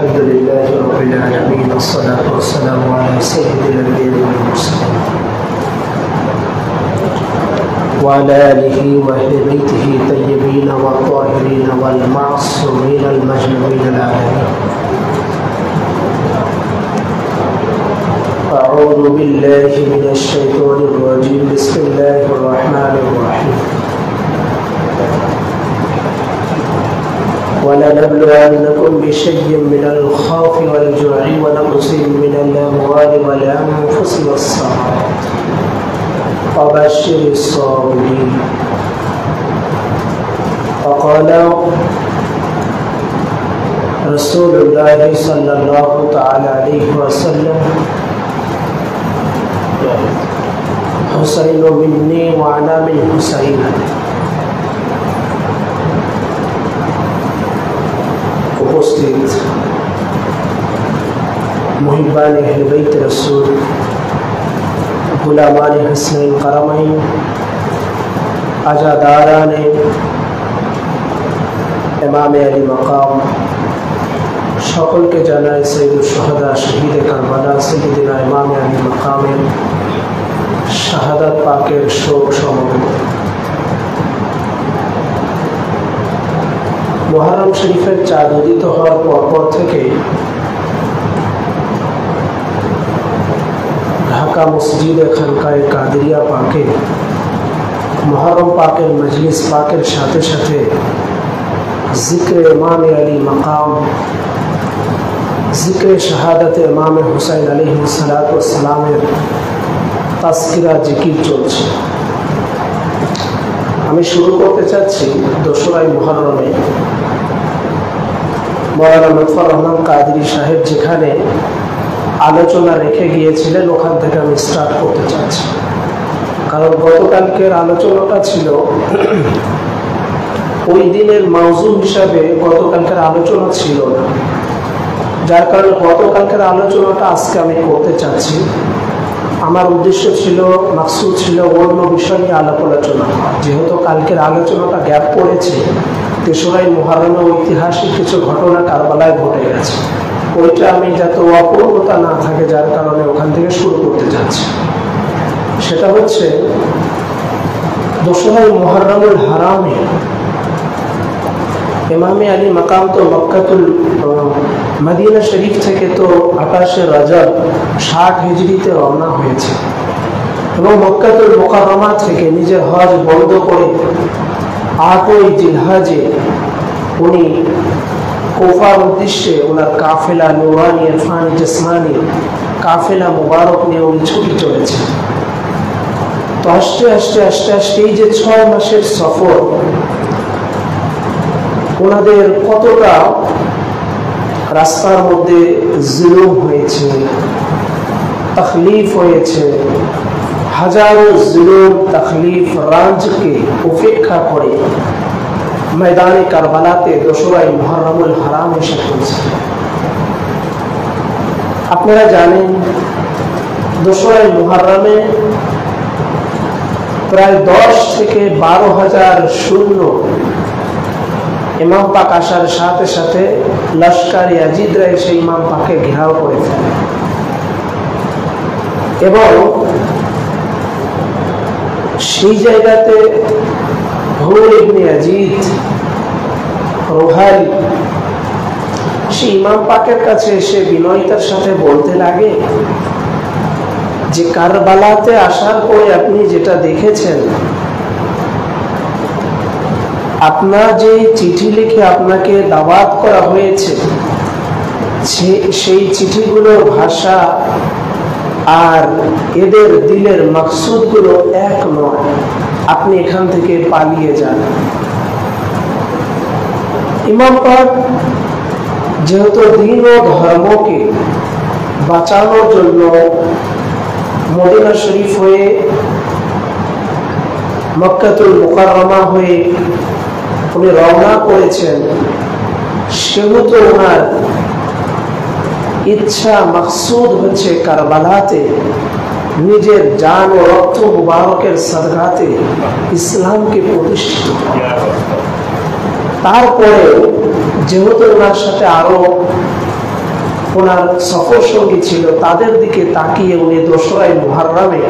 الحمد لله رب العالمين والصلاة والسلام على سيد الأنبياء والمرسلين وعلى آله وأهل بيته الطيبين والطاهرين والمعصومين المجنبين العالمين. أعوذ بالله من الشيطان الرجيم. بسم الله الرحمن الرحيم. ولنبلونكم بشيء من الخوف والجوع ونقص من الأموال والأنفس والثمرات وبشر الصابرين. وقال رسول الله صلى الله تعالى عليه وسلم: حسين مني وأنا من حسين. উপস্থিত মুহিব্বানে আহলে বাইত রাসূল, গুলামানে হাসনাইন কারামাইন, আজাদারানে ইমামে আলী মাকাম, সকলকে জানাই সৈয়দুল শুহাদা শহীদে কারবালা সাইয়্যিদিনা ইমামে আলী মাকামের শাহাদাত পাকের শোক সমবেত। মুহররম শরীফের চাঁদ উদিত হওয়ার পর থেকে ঢাকা মসজিদে খানকায়ে কাদেরিয়া পাকে মুহররম পাকের মজলিস পাকের সাথে সাথে জিক্রে ইমামে আলী মাকাম, জিক্রে শাহাদাতে ইমামে হুসাইন আলাইহিস সালাতু ওয়াস সালামের তাজকিরা জিকির চলছে। আমি শুরু করতে চাচ্ছি 2রা মুহররমে মওলানা লুৎফর রহমান কাদেরী সাহেব যেখানে আলোচনা রেখে গিয়েছিলেন ওখান থেকে আমি স্টার্ট করতে চাচ্ছি, কারণ গতকালকের আলোচনাটা ছিল ওই দিনের মাউজু হিসাবে গতকালকের আলোচনা ছিল না, যার কারণে গতকালকের আলোচনাটা আজকে আমি করতে চাচ্ছি। আমার উদ্দেশ্য ছিল, মাকসুদ ছিল অন্য বিষয় নিয়ে আলাপ আলোচনা। যেহেতু কালকের আলোচনাটা গ্যাপ পড়েছে, 3রা মুহররমে ঐতিহাসিক কিছু ঘটনা কারবালায় ঘটে গেছে, ওইটা আমি যাতে অপূর্ণতা না থাকে যার কারণে ওখান থেকে শুরু করতে যাচ্ছি। সেটা হচ্ছে 2রা মুহররমুল হারামে ইমামে আলী মাকাম তো মক্কাতুল মদিনা শরীফ থেকে তো 28শে রজব 60 হিজরিতে রওনা হয়েছে এবং মক্কাতুল মুকাররমা থেকে নিজের হজ বন্ধ করে 8ই জিলহজে উনি কুফার উদ্দেশ্যে ওনার কাফেলা নুরানি ইরফানি জিসমানি কাফেলা মুবারক নিয়ে উনি ছুটে চলেছে। তো আস্তে আস্তে আস্তে আস্তে এই যে 6 মাসের সফর, ওনাদের কতটা রাস্তার মধ্যে জুলুম হয়েছে, তখলিফ হয়েছে, হাজারো জুলুম তখলিফ রাঞ্জকে উপেক্ষা করে ময়দানে কারবালাতে 2রা মুহররমুল হারাম এসে পৌঁছে। আপনারা জানেন 2রা মুহররমে প্রায় 10 থেকে 12,000 সৈন্য ইমাম পাক আসার সাথে সাথে লস্কর ইয়াজিদরা এসে ইমাম পাককে ঘেরাও করে ফেলে এবং সেই জায়গাতে হুর ইবনে ইয়াজিদ রুহাইল সে ইমাম পাকের কাছে এসে বিনয়তার সাথে বলতে লাগে যে কারবালাতে আসার পরে আপনি যেটা দেখেছেন, আপনার যে চিঠি লিখে আপনাকে দাওয়াত করা হয়েছে সেই চিঠিগুলোর ভাষা আর এদের দিলের মাকসুদগুলো এক নয়, আপনি এখান থেকে পালিয়ে যান। ইমাম পাক যেহেতু দ্বীন ও ধর্মকে বাঁচানোর জন্য মদিনা শরীফ হয়ে মক্কাতুল মুকাররমা হয়ে উনি রওনা করেছেন, সেহেতু ওনার ইচ্ছা মাকসুদ হচ্ছে কারবালাতে নিজের জান ও রক্ত মুবারকের সাদকাতে ইসলামকে প্রতিষ্ঠিত করা। তারপরে যেহেতু ওনার সাথে আরো ওনার সফর সঙ্গী ছিল, তাদের দিকে তাকিয়ে উনি দোসরাই মুহররমে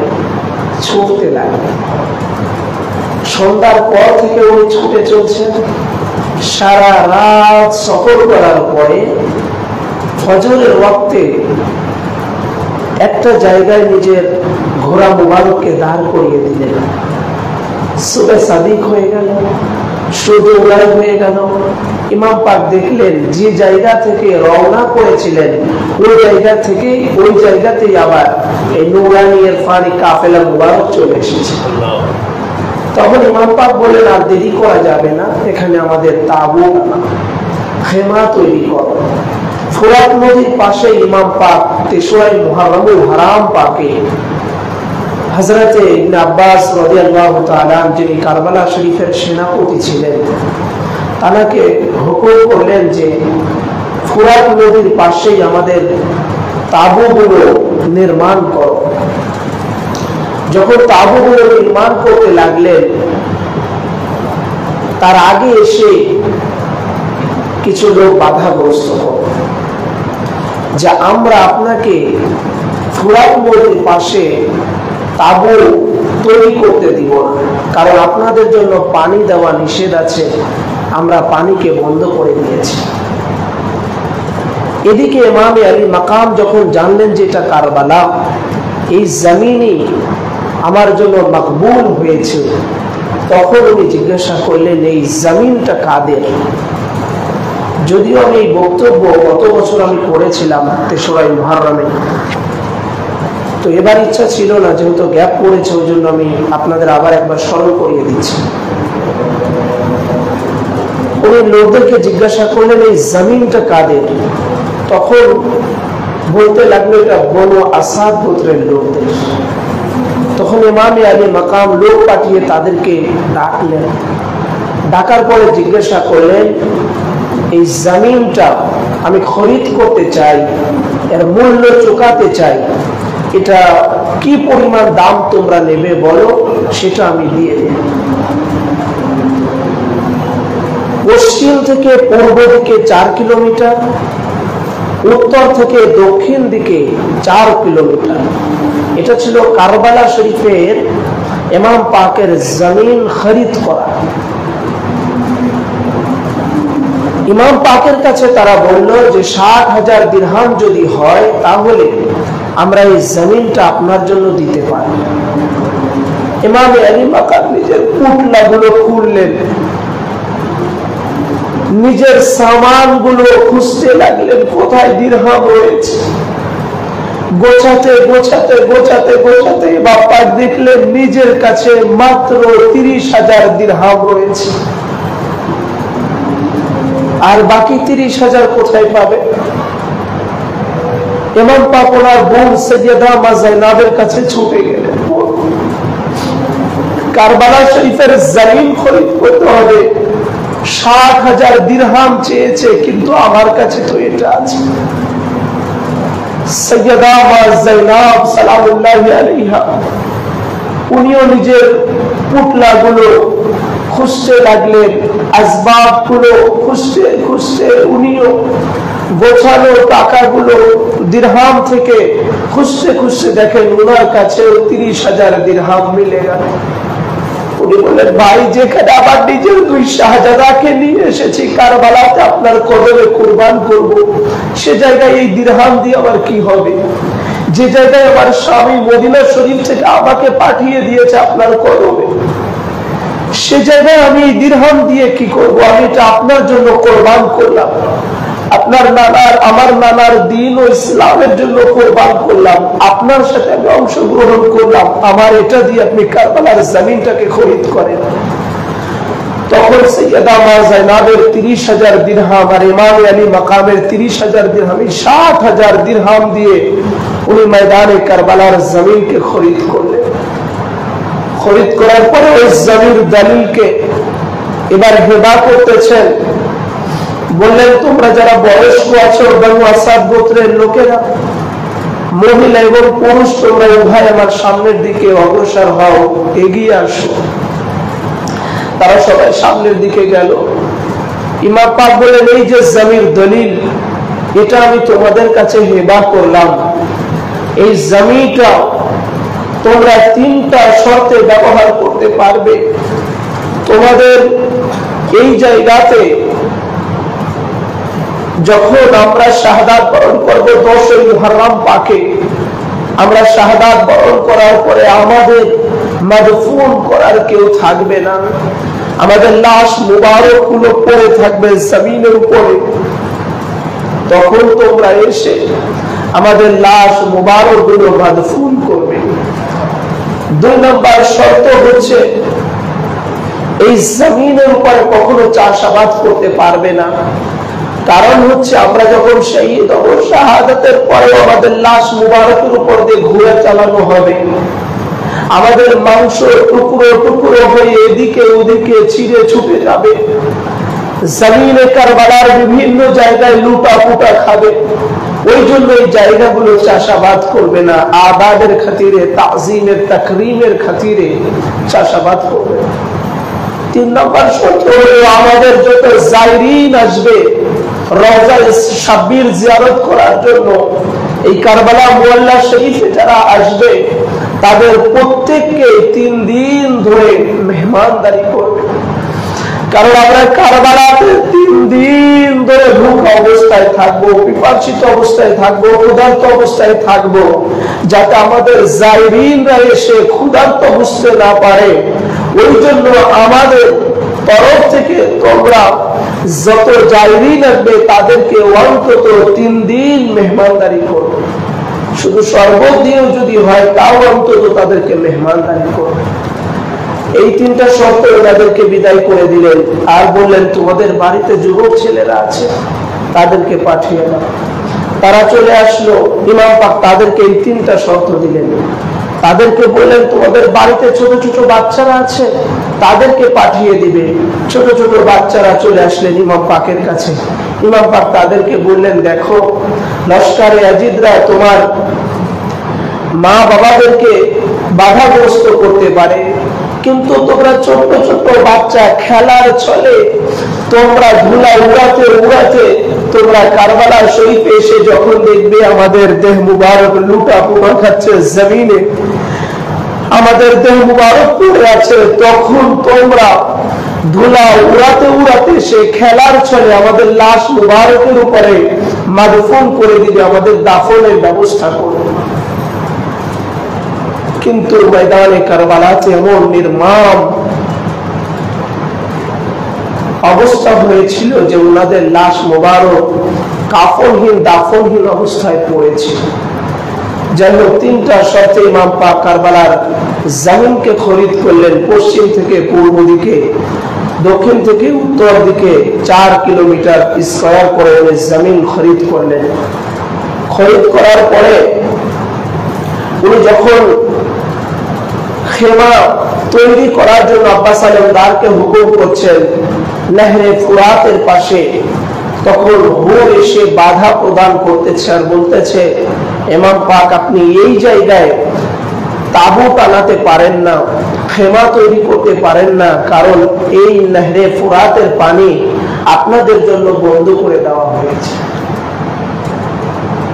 ছুটতে লাগলেন। সন্ধ্যার পর থেকে উনি ছুটে চলছেন। সারা রাত সফর করার পরে ফজরের ওয়াক্তে একটা জায়গায় নিজের ঘোড়া মুবারককে দাঁড় করিয়ে দিলেন। সুবে সাদিক হয়ে গেল, সূর্য উদয় হয়ে গেল। ইমাম পাক দেখলেন যে জায়গা থেকে রওনা করেছিলেন ওই জায়গাতেই আবার এই নুরানি ইরফানি কাফেলা মুবারক চলে এসেছে। তখন ইমাম পাক বললেন, আর দেরি করা যাবে না, এখানে আমাদের তাবু খেমা তৈরি করো। ফোরাত নদীর পাশে ইমাম পাক তেসরাই মুহররমুল হারাম পাকে হযরতে ইবনে আব্বাস রাদিয়াল্লাহু তাআলা যিনি কারবালা শরীফের সেনাপতি ছিলেন, তাকে হুকুম করলেন যে ফোরাত নদীর পাশেই আমাদের তাঁবুগুলো নির্মাণ করো। যখন তাঁবুগুলো নির্মাণ করতে লাগলেন, তার আগে এসে কিছু লোক বাধাগ্রস্ত হল যে আমরা আপনাকে ফোরাত নদীর পাশে তাঁবু তৈরি করতে দিব না, কারণ আপনাদের জন্য পানি দেওয়া নিষেধ আছে, আমরা পানিকে বন্ধ করে দিয়েছি। এদিকে ইমামে আলী মাকাম যখন জানলেন যে এটা কারবালা, এই জমিনই আমার জন্য মকবুল হয়েছে, তখন উনি জিজ্ঞাসা করলেন এই জমিনটা কাদের। যদিও আমি এই বক্তব্য গত বছর আমি করেছিলাম তেসরাই মুহররমে, তো এবার ইচ্ছা ছিল না, যেহেতু গ্যাপ পড়েছে ওই জন্য আমি আপনাদের আবার একবার স্মরণ করিয়ে দিচ্ছি। উনি লোকদেরকে জিজ্ঞাসা করলেন এই জমিনটা কাদের। তখন বলতে লাগলো এটা বনু আসাদ গোত্রের লোকদের। তখন ইমামে আলী মাকাম লোক পাঠিয়ে তাদেরকে ডাকলেন। ডাকার পরে জিজ্ঞাসা করলেন এই জমিনটা আমি খরিদ করতে চাই, এর মূল্য চুকাতে চাই, এটা কি পরিমাণ দাম তোমরা নেবে বলো, সেটা আমি দিয়ে দেব। পশ্চিম থেকে পূর্ব দিকে 4 কিলোমিটার, উত্তর থেকে দক্ষিণ দিকে 4 কিলোমিটার। এটা ছিল কারবালা শরীফের ইমাম পাকের জমিন খরিদ করা। ইমাম পাকের কাছে তারা বলল যে 60,000 দিরহাম যদি হয় তাহলে আমরা এই জমিনটা আপনার জন্য দিতে পারি। ইমামে আলী মাকাম নিজের পুটলাগুলো খুললেন, নিজের সামানগুলো খুঁজতে লাগলেন কোথায় দিরহাম রয়েছে। গোছাতে গোছাতে গোছাতে গোছাতে বাপ্পা দেখলেন নিজের কাছে মাত্র 30,000 দিরহাম রয়েছে। আর বাকি 30,000 কোথায় পাবে? ইমাম পাক ওনার বোন সাইয়্যিদা মা যায়েনাবের কাছে ছুটে গেলেন। কারবালা শরীফের জমিন খরিদ করতে হবে, 60,000 দিরহাম চেয়েছে, কিন্তু আমার কাছে তো এটা আছে। সাইয়্যিদা মা যায়েনাব সালামুল্লাহি আলাইহা উনিও নিজের পুটলাগুলো খুঁজতে লাগলেন, আসবাবগুলো খুঁজতে খুঁজতে উনিও গোছানো টাকাগুলো দিরহাম থেকে খুঁজতে খুঁজতে দেখেন ওনার কাছে 30,000 দিরহাম মিলে গেল। উনি বললেন ভাই, যেখানে আবার নিজের 2 শাহজাদাকে নিয়ে এসেছি কারবালাতে আপনার কদমে কুরবান করব, সে জায়গায় এই দিরহাম দিয়ে আবার কি হবে? যে জায়গায় আমার স্বামী মদিনা শরীফ থেকে আমাকে পাঠিয়ে দিয়েছে আপনার কদমে, সে জায়গায় আমি এই দিরহাম দিয়ে কি করব? আমি এটা আপনার জন্য কোরবান করলাম, আপনার নানার আমার নানার দ্বীন ও ইসলামের জন্য কোরবান করলাম, আপনার সাথে আমি অংশগ্রহণ করলাম, আমার এটা দিয়ে আপনি কারবালার জমিনটাকে খরিদ করেন। তখন সাইয়্যিদা মা যায়েনাবের 30,000 দিরহাম আর ইমাম আলী মাকামের 30,000 দিরহাম, 60,000 দিরহাম দিয়ে উনি ময়দানে কারবালার জমিনকে খরিদ করলেন। খরিদ করার পরে ওই জমির দলিলকে এবার হেবা করতেছেন। বললেন তোমরা যারা বয়স্ক আছো, বনু আসাদ গোত্রের লোকেরা, মহিলা এবং পুরুষ, তোমরা উভয় আমার সামনের দিকে অগ্রসর হও, এগিয়ে আসো। তারা সবাই সামনের দিকে গেল। ইমাম পাক বলেন এই যে জমির দলিল, এটা আমি তোমাদের কাছে হেবা করলাম। এই জমিটা তোমরা তিনটা শর্তে ব্যবহার করতে পারবে। তোমাদের এই জায়গাতে যখন আমরা শাহাদাত বরণ করবো 10 মুহররম পাকে, আমরা শাহাদাত বরণ করার পরে আমাদের মাদফুন করার কেউ থাকবে না। আমাদের লাশ মুবারক গুলো পড়ে থাকবে জমিনের উপরে। তখন তোমরা এসে আমাদের লাশ মুবারক গুলো মাদফুন করবে। 2 নম্বর শর্ত হচ্ছে এই জমিনের উপরে কখনো চাষাবাদ করতে পারবে না। কারণ হচ্ছে আমরা যখন শহীদ হব, শাহাদাতের পরে আমাদের লাশ মুবারকের উপর দিয়ে ঘুরে চালানো হবে। আমাদের মাংস টুকরো টুকরো হয়ে এদিকে ওদিকে ছিঁড়ে ছুটে যাবে। জমিনে কারবালার বিভিন্ন জায়গায় লুটা পুটা খাবে। ওই জন্য এই জায়গাগুলো চাষাবাদ করবে না। আবাদের খাতিরে, তাজিমের তাকরিমের খাতিরে চাষাবাদ করবে। 3 নম্বর শর্ত হলো আমাদের যত জায়রিন আসবে রওজা শাব্বির জিয়ারত করার জন্য, এই কারবালা মুআল্লা শরীফে যারা আসবে তাদের প্রত্যেককে 3 দিন ধরে মেহমানদারি করবে। কারণ আমরা কারবালাতে 3 দিন ধরে ভুখা অবস্থায় থাকবো, পিপাসিত অবস্থায় থাকবো, ক্ষুধার্ত অবস্থায় থাকবো, যাতে আমাদের জায়রিনরা এসে ক্ষুধার্ত বুঝতে না পারে। ওই জন্য আমাদের তরফ থেকে তোমরা যত জায়রিন আসবে তাদেরকে অন্তত 3 দিন মেহমানদারি করবে। শুধু শরবত দিয়েও যদি হয় তাও অন্তত তাদেরকে মেহমানদারি করবে। এই 3টা শর্ত তাদেরকে বিদায় করে দিলেন। আর বললেন তোমাদের বাড়িতে যুবক ছেলেরা আছে, তাদেরকে পাঠিয়ে দাও। তারা চলে আসলো। ইমাম পাক তাদেরকে এই 3টা শর্ত দিলেন। তাদেরকে বললেন তোমাদের বাড়িতে ছোট ছোট বাচ্চারা আছে, তাদেরকে পাঠিয়ে দিবে। ছোট ছোট বাচ্চারা চলে আসলেন ইমাম পাকের কাছে। ইমাম পাক তাদেরকে বললেন দেখো, লস্করে আজিদরা তোমার মা বাবাদেরকে বাধাগ্রস্ত করতে পারে, কিন্তু তোমরা ছোট্ট ছোট্ট বাচ্চা খেলার ছলে তোমরা ধুলা উড়াতে উড়াতে তোমরা কারবালা শরীফে এসে যখন দেখবে আমাদের দেহ মুবারক লুটা পুরা খাচ্ছে জমিনে, আমাদের দেহ মুবারক পড়ে আছে, তখন তোমরা ধুলা উড়াতে উড়াতে সে খেলার ছলে আমাদের লাশ মুবারকের উপরে মাদফুন করে দিবে, আমাদের দাফনের ব্যবস্থা করবে। কিন্তু ময়দানে কারবালাতে এমন নির্মম অবস্থা হয়েছিল যে ওনাদের লাশ মোবারক কাফনহীন দাফনহীন অবস্থায় পড়েছিল। যাই হোক, 3টা শর্তে ইমাম পাক কারবালার জমিনকে খরিদ করলেন। পশ্চিম থেকে পূর্ব দিকে, দক্ষিণ থেকে উত্তর দিকে 4 কিলোমিটার স্কয়ার করে জমিন খরিদ করলেন। খরিদ করার পরে উনি যখন খেমা তৈরি করার জন্য আব্বাস আলমদারকে হুকুম করছেন নহরে ফুরাতের পাশে, তখন হুর এসে বাধা প্রদান করতেছে আর বলতেছে ইমাম পাক আপনি এই জায়গায় তাবু টানাতে পারেন না, খেমা তৈরি করতে পারেন না, কারণ এই নহরে ফুরাতের পানি আপনাদের জন্য বন্ধ করে দেওয়া হয়েছে।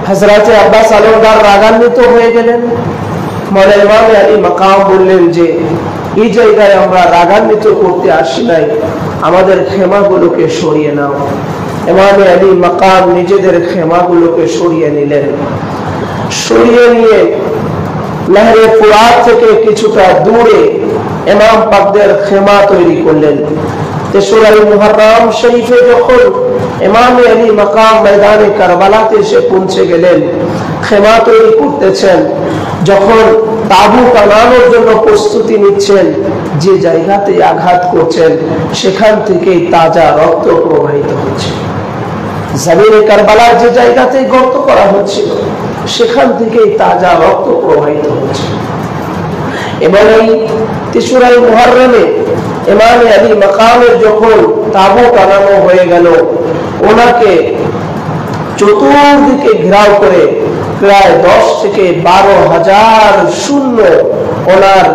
হযরত আব্বাস আলমদার রাগান্বিত হয়ে গেলেন। মৌলানা ইমাম আলী মাকাম বললেন যে এই জায়গায় আমরা রাগান্বিত করতে আসি নাই, আমাদের খেমাগুলোকে সরিয়ে নাও। ইমাম আলী মাকাম নিজেদের খেমাগুলোকে সরিয়ে নিলেন। সরিয়ে নিয়ে নহরে ফুরাত থেকে কিছুটা দূরে ইমাম পাকদের খেমা তৈরি করলেন। 3রা মুহররম শরীফে যখন ইমাম আলী মাকাম ময়দানে কারবালাতে এসে পৌঁছে গেলেন, খেমা তৈরি করতেছেন, যখন তাবু টানানোর জন্য প্রস্তুতি নিচ্ছেন, যে জায়গাতে আঘাত করছেন সেখান থেকেই তাজা রক্ত প্রবাহিত হচ্ছে। জমিনে কারবালার যে জায়গাতে গর্ত করা হচ্ছিল সেখান থেকেই তাজা রক্ত প্রবাহিত হচ্ছে। এবং এই 3রা মুহররমে ইমাম আলী মাকামের যখন তাবু টানানো হয়ে গেল, ওনাকে চতুর্দিকে ঘেরাও করে প্রায় 10 থেকে 12,000 সৈন্য ওনার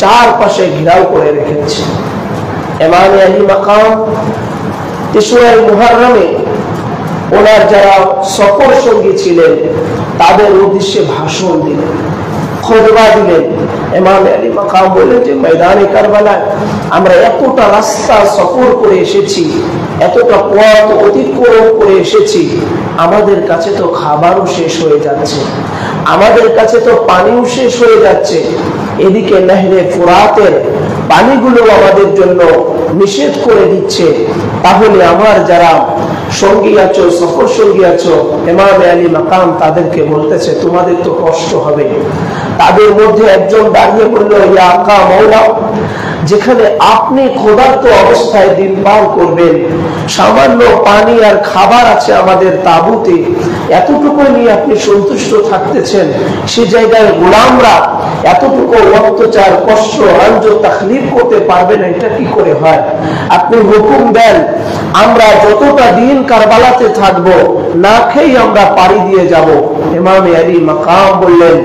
চারপাশে ঘেরাও করে রেখেছে। ইমাম আলী মাকাম 3রা মুহররমে ওনার যারা সফর সঙ্গী ছিলেন তাদের উদ্দেশ্যে ভাষণ দিলেন, খুতবা দিলেন। ইমাম আলী মাকাম বললেন যে ময়দানে কারবালায় আমরা এতটা রাস্তা সফর করে এসেছি, এতটা পথ অতিক্রম করে এসেছি, আমাদের কাছে তো খাবারও শেষ হয়ে যাচ্ছে, আমাদের কাছে তো পানিও শেষ হয়ে যাচ্ছে, এদিকে নহরে ফুরাতের পানিগুলো আমাদের জন্য নিষেধ করে দিচ্ছে। তাহলে আমার যারা সঙ্গী আছো, সফর সঙ্গী আছো, ইমাম আলী মাকাম তাদেরকে বলতেছে তোমাদের তো কষ্ট হবে। তাদের মধ্যে একজন দাঁড়িয়ে বলল, ইয়া আকা মাওলা, যেখানে আপনি ক্ষুধার্ত অবস্থায় দিন পার করবেন, সামান্য পানি আর খাবার আছে আমাদের তাঁবুতে, এতটুকু নিয়ে আপনি সন্তুষ্ট থাকতেছেন, সে জায়গায় গোলামরা এতটুকু অত্যাচার, কষ্ট, রঞ্জ, তাকলিফ করতে পারবে না, এটা কি করে হয়? আপনি হুকুম দেন আমরা যতটা দিন কারবালাতে থাকবো না খেয়ে আমরা পাড়ি দিয়ে যাব। ইমাম আলী মাকাম বললেন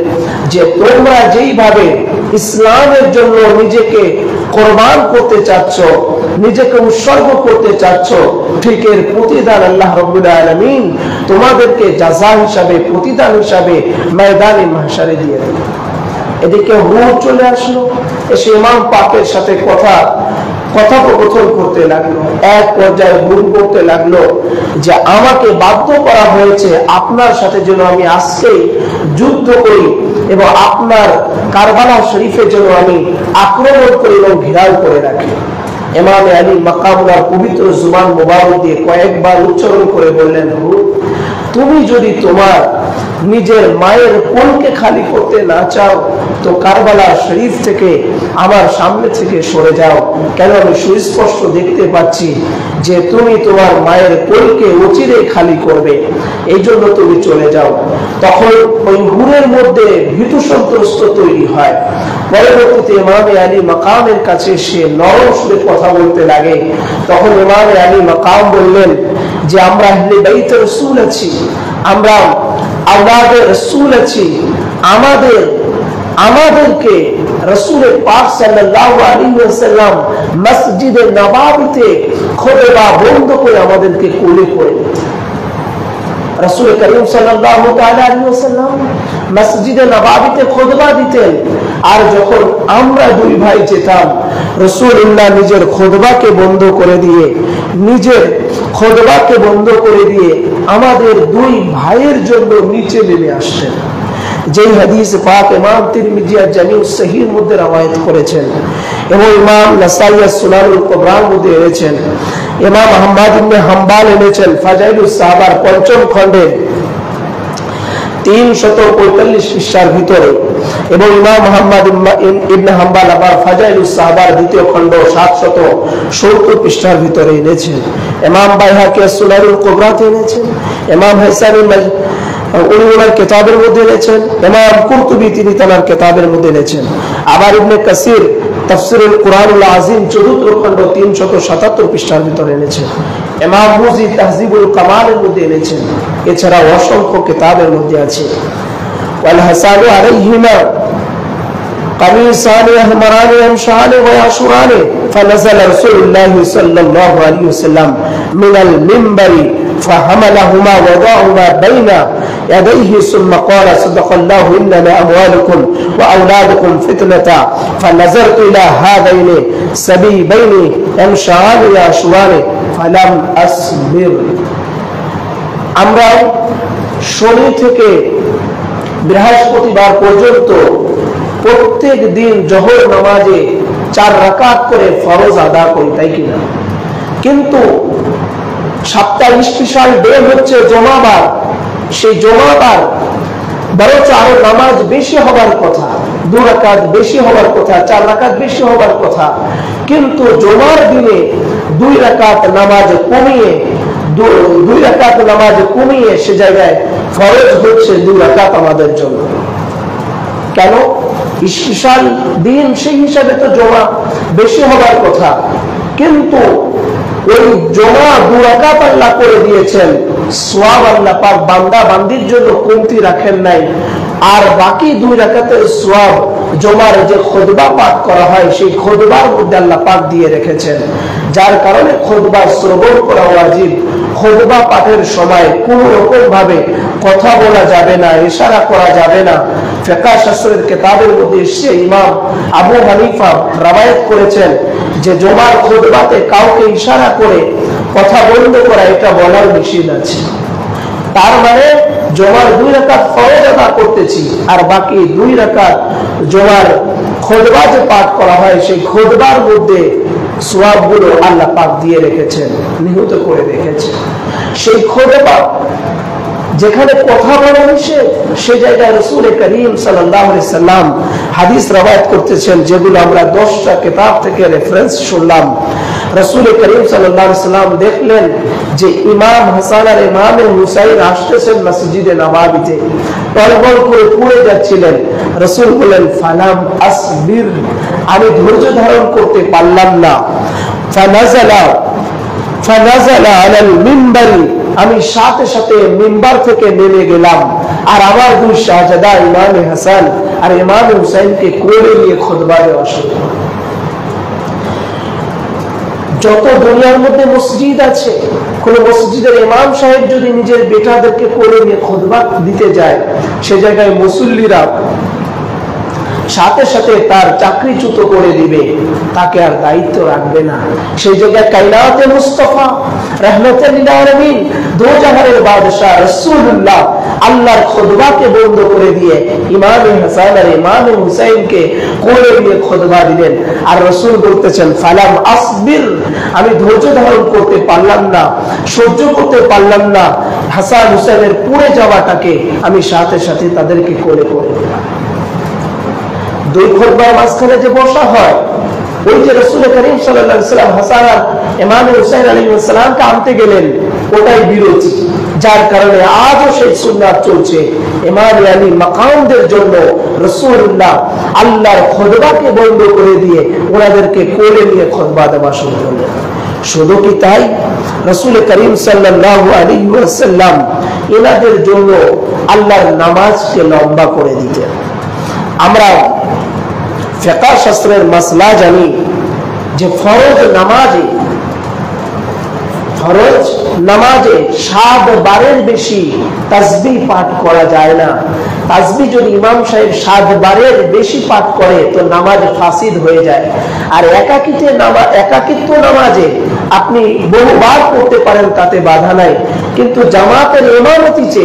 যে তোমরা যেইভাবে ইসলামের জন্য নিজেকে কোরবান করতে চাচ্ছ, নিজেকে উৎসর্গ করতে চাচ্ছ, ঠিক এর প্রতিদান আল্লাহ রাব্বুল আলামিন তোমাদেরকে জাযা হিসাবে, প্রতিদান হিসাবে ময়দানে মাহশারে দিয়ে দেবে। এদিকে হুর চলে আসলো, এসে ইমাম পাকের সাথে কথোপকথন করতে লাগলো। এক পর্যায়ে হুর করতে লাগলো যে আমাকে বাধ্য করা হয়েছে আপনার সাথে যেন আমি আজকেই যুদ্ধ করি এবং আপনার কারবালা শরীফের জন্য আমি আক্রমণ করি এবং ঘেরাও করে রাখি। ইমাম আলী মাকামুল্লাহ পবিত্র জুবান মুবারক দিয়ে কয়েকবার উচ্চারণ করে বললেন, হুর তুমি যদি তোমার নিজের মায়ের কোলকে খালি করতে না চাও তো কারবালা শরীফ থেকে আমার সামনে থেকে সরে যাও, কেন আমি সুস্পষ্ট দেখতে পাচ্ছি যে তুমি তোমার মায়ের কোলকে অচিরে খালি করবে, এই জন্য তুমি চলে যাও। তখন ওই হুরের মধ্যে ভীতু সন্ত্রস্ত তৈরি হয়। পরবর্তীতে ইমাম আলী মাকামের কাছে সে নরম সুরে কথা বলতে লাগে। তখন ইমাম আলী মাকাম বললেন যে আমরা আহলে বাইত রাসূল আছি, আমরা আওলাদে রাসূল আছি, আমাদেরকে রাসূল পাক সাল্লাল্লাহু আলাইহি ওয়াসাল্লাম মসজিদে নববীতে খুতবা বন্ধ করে আমাদেরকে কোলে করে রাসূল করিম সাল্লাল্লাহু তাআলা আলাইহি ওয়াসাল্লাম মসজিদে নববীতে খুতবা দিতেন। আর যখন আমরা দুই ভাই যেতাম, রাসূলুল্লাহ নিজের খুতবাকে বন্ধ করে দিয়ে আমাদের দুই ভাইয়ের জন্য নিচে নেমে আসতেন। যেই হাদিস পাক ইমাম তিরমিজি আর জামিউস সহিহর মধ্যে রওয়ায়াত করেছেন এবং ইমাম নাসাই সুনানুল কুবরার মধ্যে এনেছেন, ইমাম আহমদ ইবনে হাম্বল এনেছেন ফাজাইলুস সাহাবার পঞ্চম খণ্ডে 345 পৃষ্ঠার ভিতরে, এবং ইমাম মুহাম্মদ ইবনে হাম্বল আবার ফাজাইলুস সাহাবার দ্বিতীয় খণ্ড 770 পৃষ্ঠার ভিতরে এনেছেন। ইমাম বাইহাকি সুনানুল কুবরাতে এনেছেন, ইমাম হাসানি উনি ওনার কিতাবের মধ্যে এনেছেন, ইমাম কুরতুবী তিনি তার কিতাবের মধ্যে এনেছেন। আবার ইবনে কাসির তাফসীরুল কুরআনুল আযীম 14 খণ্ড 377 পৃষ্ঠার ভিতরে এনেছেন। ইমাম মুজি তাহযিবুল কামালের মধ্যে এনেছেন। এছাড়া অসংখ্য কিতাবের মধ্যে আছে। ওয়াল হাসানু আলাইহিমা قميصان يحمران يمشان ويعشران فنزل رسول الله صلى الله عليه وسلم من المنبر فحملهما وضعهما بين يديه ثم قال صدق الله إنما أموالكم وأولادكم فتنة فنظرت إلى هذين سبيبين يمشان ويعشران فلم أصبر। আমরা শনি থেকে বৃহস্পতিবার পর্যন্ত প্রত্যেক দিন জোহর নামাজে 4 রাকাত করে ফরজ আদা করি, তাই কিনা? কিন্তু সপ্তাহে স্পেশাল ডে হচ্ছে জুমাবার, সেই জুমাবার বরঞ্চ আরো নামাজ বেশি হবার কথা, 2 রাকাত বেশি হবার কথা, 4 রাকাত বেশি হবার কথা, কিন্তু জুমার দিনে 2 রাকাত নামাজ কমিয়ে সে জায়গায় ফরজ হচ্ছে 2 রাকাত আমাদের জন্য। কেন? স্পেশাল দিন, সেই হিসাবে তো জমা বেশি হবার কথা, কিন্তু ওই জমা 2 রাকাত আল্লাহ করে দিয়েছেন, সওয়াব আল্লাহ পাক বান্দা বান্দির জন্য কমতি রাখেন নাই। আর বাকি 2 রাকাতের সওয়াব জমার যে খুতবা পাঠ করা হয় সেই খুতবার মধ্যে আল্লাহ পাক দিয়ে রেখেছেন, যার কারণে খুতবা শ্রবণ করা ওয়াজিব, খুতবা পাঠের সময় কোন রকম ভাবে কথা বলা যাবে না, ইশারা করা যাবে না। ফিকহ শাস্ত্রের কিতাবের মধ্যে এসে ইমাম আবু হানিফা রওয়ায়াত করেছেন যে জুমার খুতবাতে কাউকে ইশারা করে কথা বন্ধ করা এটা বলার নিষেধ আছে। তার মানে জুমার 2 রাকাত ফরজ আদা করতেছি আর বাকি 2 রাকাত জুমার খুতবা যে পাঠ করা হয় সেই খুতবার মধ্যে সওয়াবগুলো আল্লাহ পাক দিয়ে রেখেছেন, নিহিত করে রেখেছেন। সেই খুতবা যেখানে কথা বলা নিষেধ সে জায়গায় রাসূল করিম সাল্লাল্লাহু আলাইহি সাল্লাম হাদিস রওয়ায়াত করতেছেন, যেগুলো আমরা 10টা কিতাব থেকে রেফারেন্স শুনলাম। রাসূল করিম সাল্লাল্লাহু আলাইহি সাল্লাম দেখলেন যে ইমাম হাসান আর ইমাম হুসাইন আসতেছেন মসজিদে নববীতে, টলবল করে পড়ে যাচ্ছিলেন। রাসূল বলেন ফালাম আসবির, আমি ধৈর্য ধারণ করতে পারলাম না। ফানাজালা আলাল মিম্বারি, আমি সাথে সাথে মিম্বার থেকে নেমে গেলাম আর আমার 2 শাহজাদা ইমাম হাসান আর ইমাম হুসাইনকে কোলে নিয়ে খুতবা দেওয়া শুরু করলাম। যত দুনিয়ার মধ্যে মসজিদ আছে, কোন মসজিদের ইমাম সাহেব যদি নিজের বেটাদেরকে কোলে নিয়ে খুতবা দিতে যায়, সে জায়গায় মুসল্লিরা সাথে সাথে তার চাকরিচ্যুত করে দিবে, তাকে আর দায়িত্ব রাখবে না। সেই জায়গায় কায়নাতে মুস্তাফা রাহমাতুল লিল আলামিন, দো জাহানের বাদশা রাসূলুল্লাহ আল্লাহর খুতবাকে বন্ধ করে দিয়ে ইমাম হাসান আর ইমাম হুসাইনকে কোলে নিয়ে খুতবা দিলেন। আর রাসূল বলতেছেন ফালাম আসবির, আমি ধৈর্য ধারণ করতে পারলাম না, সহ্য করতে পারলাম না হাসান হুসাইনের পুড়ে যাওয়াটাকে, আমি সাথে সাথে তাদেরকে কোলে করে দিলাম। 2 খুতবার মাঝখানে যে বসা হয়, ওই যে রাসূল করিম সাল্লাল্লাহু আলাইহি ওয়াসাল্লাম হাসান আর ইমাম হুসাইন আলাইহিস সালামকে আনতে গেলেন, ওটাই বিরতি। যার কারণে আজও সেই সুন্নাত চলছে, ইমাম আলী মাকামদের জন্য রাসূলুল্লাহ আল্লাহর খুতবাকে বন্ধ করে দিয়ে ওনাদেরকে কোলে নিয়ে খুতবা দেওয়া শুরু করলেন। শুধু কি তাই, রাসূল করিম সাল্লাল্লাহু আলাইহি ওয়াসাল্লাম এনাদের জন্য আল্লাহর নামাজকে লম্বা করে দিতেন। আমরা ফিকহ শাস্ত্রের মাসলা জানি যে ফরজ নামাজে 7 বারের বেশি তাসবিহ পাঠ করা যায় না। তাসবিহ যদি ইমাম সাহেব 7 বারের বেশি পাঠ করে তো নামাজ ফাসিদ হয়ে যায়। আর একাকিত্ব নামাজে আপনি বহুবার পড়তে পারেন, তাতে বাধা নাই, কিন্তু জামাতের ইমামতিতে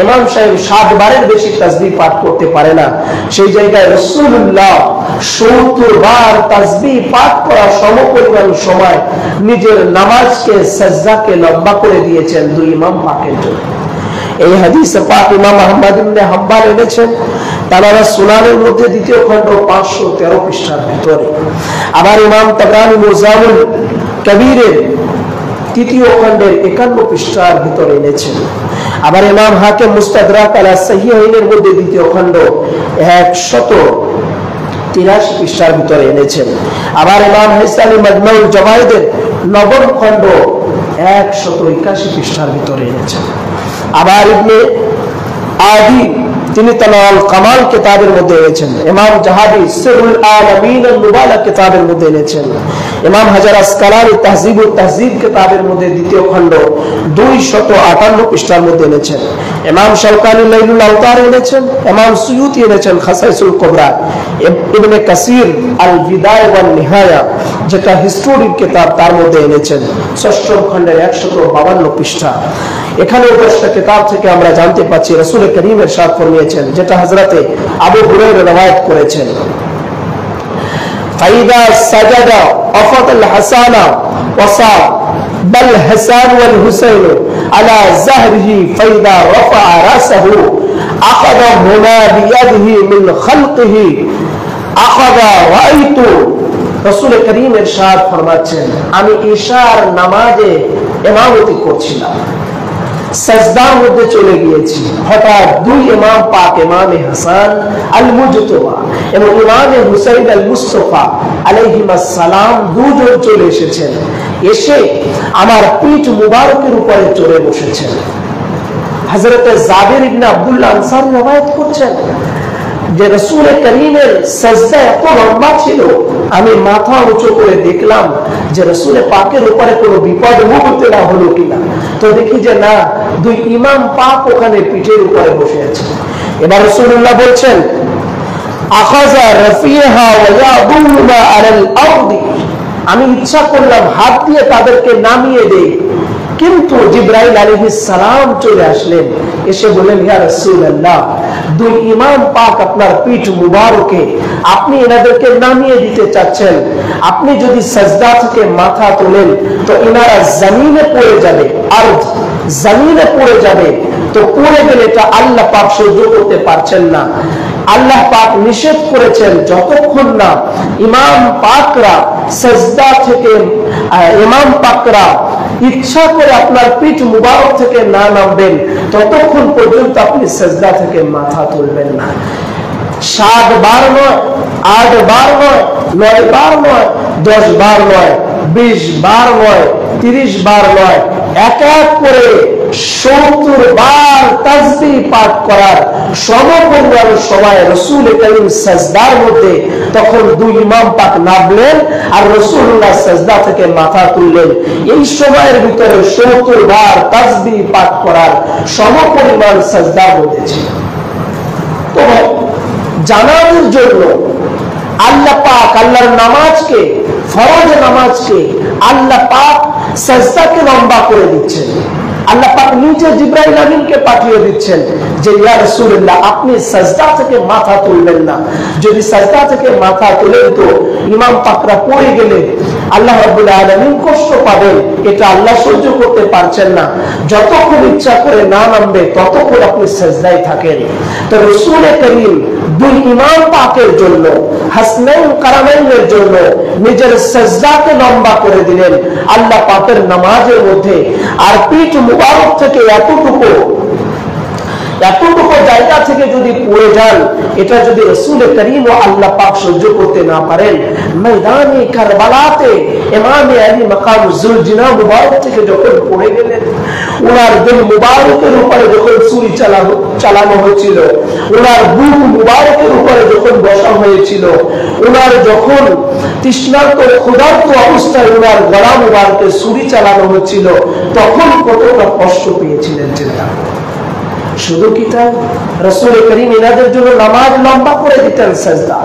ইমাম সাহেব 7 বারের বেশি তাসবিহ পাঠ করতে পারে না। সেই জায়গায় রাসূলুল্লাহ 70 বার তাসবিহ পাঠ করা সমপরিমাণ সময় নিজের নামাজকে সাজদাকে লম্বা করে দিয়েছেন 2 ইমাম পাকের জন্য। এই হাদিসে পাক ইমাম আহমদ ইবনে হাম্বল এনেছেন তানারা সুনানের মধ্যে 2য় খণ্ড 513 পৃষ্ঠার ভিতরে। আবার ইমাম তাবরানী মুজামুল কবিরের 3য় খণ্ডের 51 পৃষ্ঠার ভিতরে এনেছেন। আবার ইমাম হাকিম মুস্তাদরাক আলা সহিহাইনের মধ্যে 2য় খণ্ড 183 পৃষ্ঠার ভিতরে এনেছেন। আবার ইমাম হাইসামি মাজমাউল জাওয়াইদের 9ম খণ্ড 181 পৃষ্ঠার ভিতরে এনেছেন। আবার ইবনে আদি তিনি তালাল কামাল কিতাবের মধ্যে এনেছেন। ইমাম জাহাবি সিরুল আলামিন আন-নুবালা কিতাবের মধ্যে এনেছেন। ইমাম হাজার আসকালানি তাহযিবুত তাহযিব কিতাবের মধ্যে 2য় খণ্ড 258 পৃষ্ঠার মধ্যে এনেছেন। ইমাম শাওকানি লাইলুল আওতার এনেছেন। ইমাম সুয়ুতি এনেছেন খাসাইসুল কুবরা। ইবনে কাসির আল বিদায়া ওয়ান নিহায়া যেটা হিস্টোরির কিতাব তার মধ্যে এনেছেন 6ম খণ্ডের 152 পৃষ্ঠা। এখানে 10টা কিতাব থেকে আমরা জানতে পাচ্ছি রাসূল করিম ইরশাদ ফরমিয়েছেন, যেটা হযরতে আবু হুরায়রা রওয়ায়াত করেছেন, ফাইদা সাজাদা আফাতাল হাসানা ওয়াসা বাল হাসান ওয়াল হুসাইন আলা যাহরিহি ফাইদা রাফা রাসাহু আখাযা হুনা বিয়াদিহি মিন খালকিহি আখাযা রাআইতু। রাসূল করিম ইরশাদ ফরমাচ্ছেন, আমি ইশার নামাজে ইমামতি করছিলাম, সাজদার মধ্যে চলে গিয়েছি, হঠাৎ 2 ইমাম পাক ইমাম হাসান আল মুজতবা এবং ইমাম হুসাইন আল মুস্তাফা আলাইহিস সালাম দুজন চলে এসেছেন। এসে আমার পিঠ মুবারকের উপরে চড়ে বসেছেন। হযরত জাবির ইবনে আব্দুল্লাহ আনসারী রওয়ায়াত করছেন যে রাসূল করিমের সাজদা এত লম্বা ছিল আমি মাথা উঁচু করে দেখলাম যে রসুল পাকের উপরে কোনো বিপদ মুহূর্তে হলো কিনা। তো দেখি যে না, দুই ইমাম পাক ওখানে পিঠের উপরে বসে আছে। এবার রাসূলুল্লাহ বলছেন, আখাযা রাফিহা ওয়া ইয়াদুনা আলাল আরদি, আমি ইচ্ছা করলাম হাত দিয়ে তাদেরকে নামিয়ে দেই, কিন্তু জিবরাইল আলাইহিস সালাম চলে আসলেন, এসে বলেন, ইয়া রাসূলুল্লাহ, দুই ইমাম পাক আপনার পিঠ মুবারকে আপনি এনাদেরকে নামিয়ে দিতে চাচ্ছেন, আপনি যদি সাজদা থেকে মাথা তোলেন তো এনারা জমিনে পড়ে যাবে, আর জমিনে পড়ে যাবে, তো পড়ে গেলে এটা আল্লাহ পাক সহ্য করতে পারছেন না। আল্লাহ পাক নিষেধ করেছেন যতক্ষণ না ইমাম পাকরা সাজদা থেকে ইমাম পাকরা ইচ্ছা করে আপনার পিঠ মুবারক থেকে না নামবেন ততক্ষণ পর্যন্ত আপনি সাজদা থেকে মাথা তুলবেন না। 7 বার নয়, 8 বার নয়, 9 বার নয়, 10 বার নয়, 20 বার নয়, 30 বার নয়, এক এক করে 70 বার তাসবিহ পাঠ করার সমপরিমাণ সময় রাসূল করিম সাজদার মধ্যে তখন দুই ইমাম পাক নামলেন আর রাসূলুল্লাহ সাজদা থেকে মাথা তুললেন। এই সময়ের ভিতরে 70 বার তাসবিহ পাঠ করার সমপরিমাণ সাজদার মধ্যে ছিল। তো জানানোর জন্য আল্লাহ পাক আল্লাহর নামাজকে, ফরজ নামাজকে আল্লাহ পাক সাজদাকে লম্বা করে দিচ্ছেন। আল্লাহ পাক নিজে জিবরাইল আমিনকে পাঠিয়ে দিচ্ছেন যে ইয়া রাসূলুল্লাহ, আপনি সাজদা থেকে মাথা তুলবেন না, যদি সাজদা থেকে মাথা তুলেন তো ইমাম পাকরা পড়ে গেলে আল্লাহ রাব্বুল আলামিন কষ্ট পাবেন, এটা আল্লাহ সহ্য করতে পারছেন না। যতক্ষণ ইচ্ছা করে না নামবে ততক্ষণ আপনি সাজদায় থাকেন। তো রাসূল করিম দুই ইমাম পাকের জন্য, হাসনাইন কারামাইনের জন্য নিজের সাজদাকে লম্বা করে দিলেন আল্লাহ পাকের নামাজের মধ্যে। আর পিঠ মুবারক থেকে এতটুকু জায়গা থেকে যদি পড়ে যান, এটা যদি রাসূল করিম ও আল্লাহ পাক সহ্য করতে না পারেন, ময়দানে কারবালাতে ইমামে আলী মাকাম যুলজিনা মুবারক থেকে যখন পড়ে গেলেন, ওনার দিল মুবারকের উপরে যখন ছুরি চালানো হয়েছিল, ওনার বুক মুবারকের উপরে যখন বসা হয়েছিল, ওনার যখন তৃষ্ণার্ত ক্ষুধার্ত অবস্থায় ওনার গলা মুবারকে ছুরি চালানো হচ্ছিল, তখন কতটা কষ্ট পেয়েছিলেন চিন্তা। শুধু কি তাই, রাসূল করিম এনাদের জন্য নামাজ লম্বা করে দিতেন সাজদা,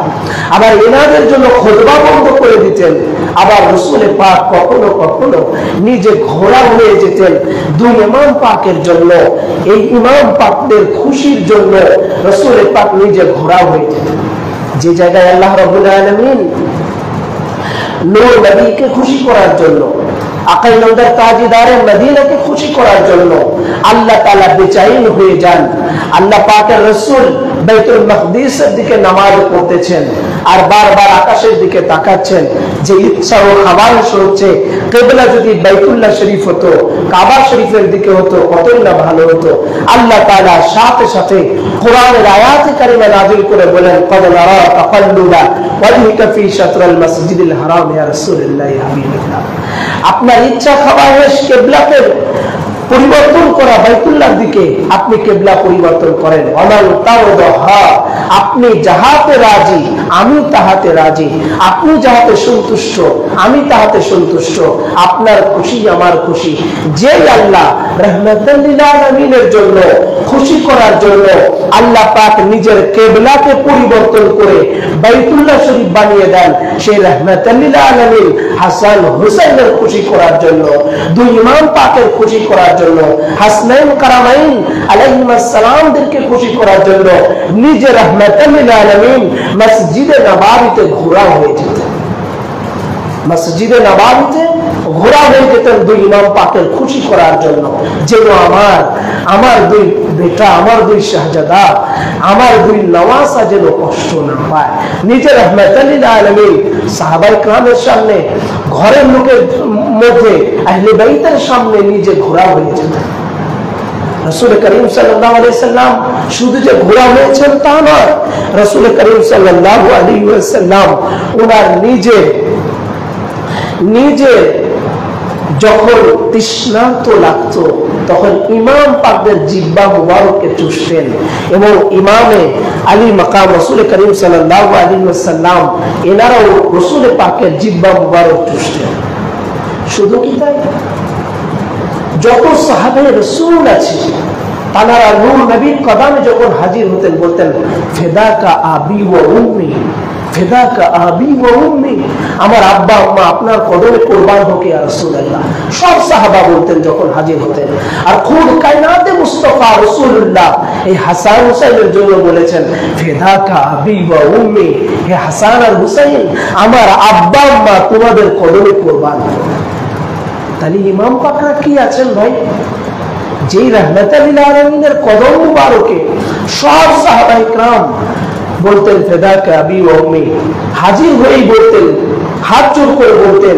আবার এনাদের জন্য খুতবা বন্ধ করে দিতেন। আবার রাসূল পাক কখনো কখনো নিজে ঘোড়া হয়ে যেতেন দুই ইমাম পাকের জন্য। এই ইমাম পাকদের খুশির জন্য রাসূল পাক নিজে ঘোড়া হয়ে যেতেন। যে জায়গায় আল্লাহ রাব্বুল আলামিন নূর নবীকে খুশি করার জন্য, আকাইনন্দার তাজদারে মদিনাকে খুশি করার জন্য আল্লাহ তাআলা বেচাইন হয়ে যান। আল্লাহ পাকের রাসূল বাইতুল মাকদিসের দিকে নামাজ পড়তেছেন আর বারবার আকাশের দিকে তাকাচ্ছেন, যে ইচ্ছা ও খাবাইশ হচ্ছে কিবলা যদি বাইতুল্লাহ শরীফ হতো, কাবা শরীফের দিকে হতো, কতই না ভালো হতো। আল্লাহ তাআলা সাথে সাথে কোরআনের আয়াতে কারিমা নাযিল করে বলেন, ক্বাদ নারা তাকাল্লুবা ওয়াজহিকা ফি শাতরাল মাসজিদিল হারাম ইয়া রাসূলুল্লাহ ইয়া হাবিবাল্লাহ। আপনার ইচ্ছা খাবাইশ কিবলাকে পরিবর্তন করা বাইতুল্লাহর দিকে, আপনি কিবলা পরিবর্তন করেন। ওয়ামান তাওদাহা, আপনি যাহাতে রাজি আমি তাহাতে রাজি, আপনি যাহাতে সন্তুষ্ট আমি তাহাতে সন্তুষ্ট, আপনার খুশি আমার খুশি। যে আল্লাহ রাহমাতাল লিল আলামিনের জন্য খুশি করার জন্য আল্লাহ পাক নিজের কিবলাকে পরিবর্তন করে বাইতুল্লাহ শরীফ বানিয়ে দেন, সেই রাহমাতাল লিল আলামিন হাসান হুসাইনের খুশি করার জন্য, দুই ইমাম পাকের খুশি করার জন্য, হাসনাইন কারামাইন আলাইহিস সালামদেরকে খুশি করার জন্য নিজে রাহমাতাল লিল আলামিন মসজিদে নববীতে ঘোরা হয়ে যেতেন। মসজিদে নববীতে ঘোরা হয়ে যেতেন দুই ইমাম পাকের খুশি করার জন্য, যেন আমার দুই বেটা, আমার দুই শাহজাদা, আমার দুই নওয়াসা যেন কষ্ট না পায়। নিজে রাহমাতাল লিল আলামিন সাহাবায়ে কেরামের সামনে, ঘরের লোকের মধ্যে আহলে বাইতের সামনে নিজে ঘোরা হয়ে যেতেন। রাসূল করিম সাল্লাল্লাহু আলাইহি ওয়াসাল্লাম শুধু যে ঘোরা হয়েছেন তা নয়, রাসূল করিম সাল্লাল্লাহু আলাইহি ওয়াসাল্লাম ওনার নিজে যখন তৃষ্ণার্ত লাগতো তখন ইমাম পাকদের জিহ্বা মুবারককে চুষতেন এবং ইমামে আলী মাকাম রাসূল করিম সাল্লাল্লাহু আলাইহি ওয়াসাল্লাম এনারাও রাসূল পাকের জিহ্বা মুবারক চুষতেন। শুধু কি তাই, যত সাহাবে রাসূল আছে তারা নূর নবীর কদমে যখন হাজির হতেন বলতেন ফিদাকা আবি ওয়া উম্মি, ফিদাকা আবি ওয়া উম্মি, আমার আব্বা আম্মা আপনার কদমে কুরবান হোক ইয়া রাসূলুল্লাহ। সব সাহাবা বলতেন যখন হাজির হতেন। আর খুদ কায়নাতে মুস্তাফা রাসূলুল্লাহ এই হাসান হুসাইনের জন্য বলেছেন ফিদাকা আবি ওয়া উম্মি, হে হাসান আর হুসাইন আমার আব্বা আম্মা তোমাদের কদমে কুরবান হোক। তাহলে ইমাম পাকরা কি আছেন ভাই, যেই রাহমাতুল লিল আলামিনের কদম মুবারকে সব সাহাবায়ে کرام বলতেন ফিদাকা আবি ওয়া উম্মি, হাজির হয়েই বলতেন, হাত জোড় করে বলতেন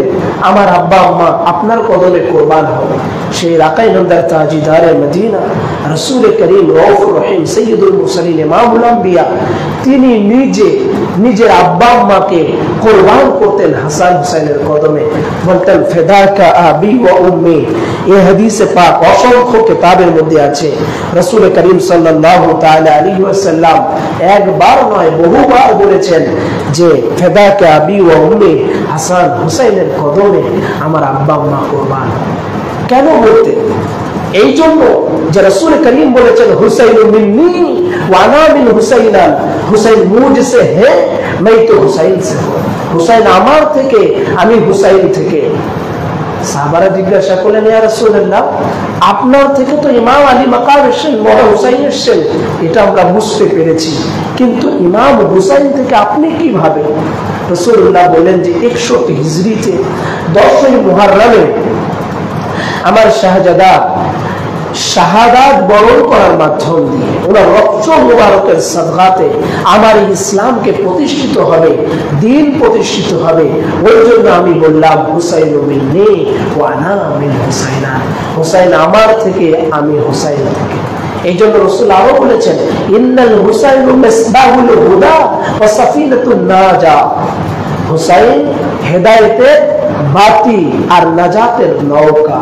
আমার আব্বা আম্মা আপনার কদমে কুরবান হবে। সেই রাকাই নন্দার তাজিদারে মদিনা রাসূল করিম রউফুর রহিম সাইয়্যিদুল মুরসালিন ইমামুল আম্বিয়া তিনি নিজের আব্বা আম্মাকে কুরবান করতেন হাসান হুসাইনের কদমে, বলতেন ফিদাকা আবি ওয়া উম্মি। এই হাদিসে পাক অসংখ্য কিতাবের মধ্যে আছে। রাসূল করিম সাল্লাল্লাহু তাআলা আলাইহি ওয়াসাল্লাম একবার নয় বহুবার বলেছেন যে ফিদাকা আবি ওয়া উম্মি, হাসান হুসাইনের কদমে আমার আব্বা আম্মা কুরবান। কেন বলতেন? এই জন্য যে রাসূল করিম বলেছেন হুসাইন মিন্নি ওয়া আনা মিন হুসাইনা, হুসাইন মুঝসে है मैं तो হুসাইন से हूं, হুসাইন আমার থেকে আমি হুসাইন থেকে। সাহাবারা জিজ্ঞাসা করলেন ইয়া রাসূলুল্লাহ আপনার থেকে তো ইমাম আলী মাকাম এসেছেন, বড় হুসাইন এসেছেন, এটা আমরা বুঝতে পেরেছি, কিন্তু ইমাম হুসাইন থেকে আপনি কিভাবে? রাসূলুল্লাহ বলেন যে 61 হিজরিতে 10ই মুহররমে আমার শাহজাদা শাহাদাত বরণ করার মাধ্যম দিয়ে ওনার রক্ত মুবারকের সাদকাতে আমার ইসলামকে প্রতিষ্ঠিত হবে, দ্বীন প্রতিষ্ঠিত হবে। ওই জন্য আমি বললাম হুসাইন মিন্নি ওয়া আনা মিন হুসাইনা, হুসাইন আমার থেকে আমি হুসাইন থেকে। এই জন্য রাসূল আরো বলেছেন ইন্নাল হুসাইন মিসবাহুল হুদা ওয়া সাফিনাতুন নাজা, হুসাইন হেদায়েতের বাতি আর নাজাতের নৌকা।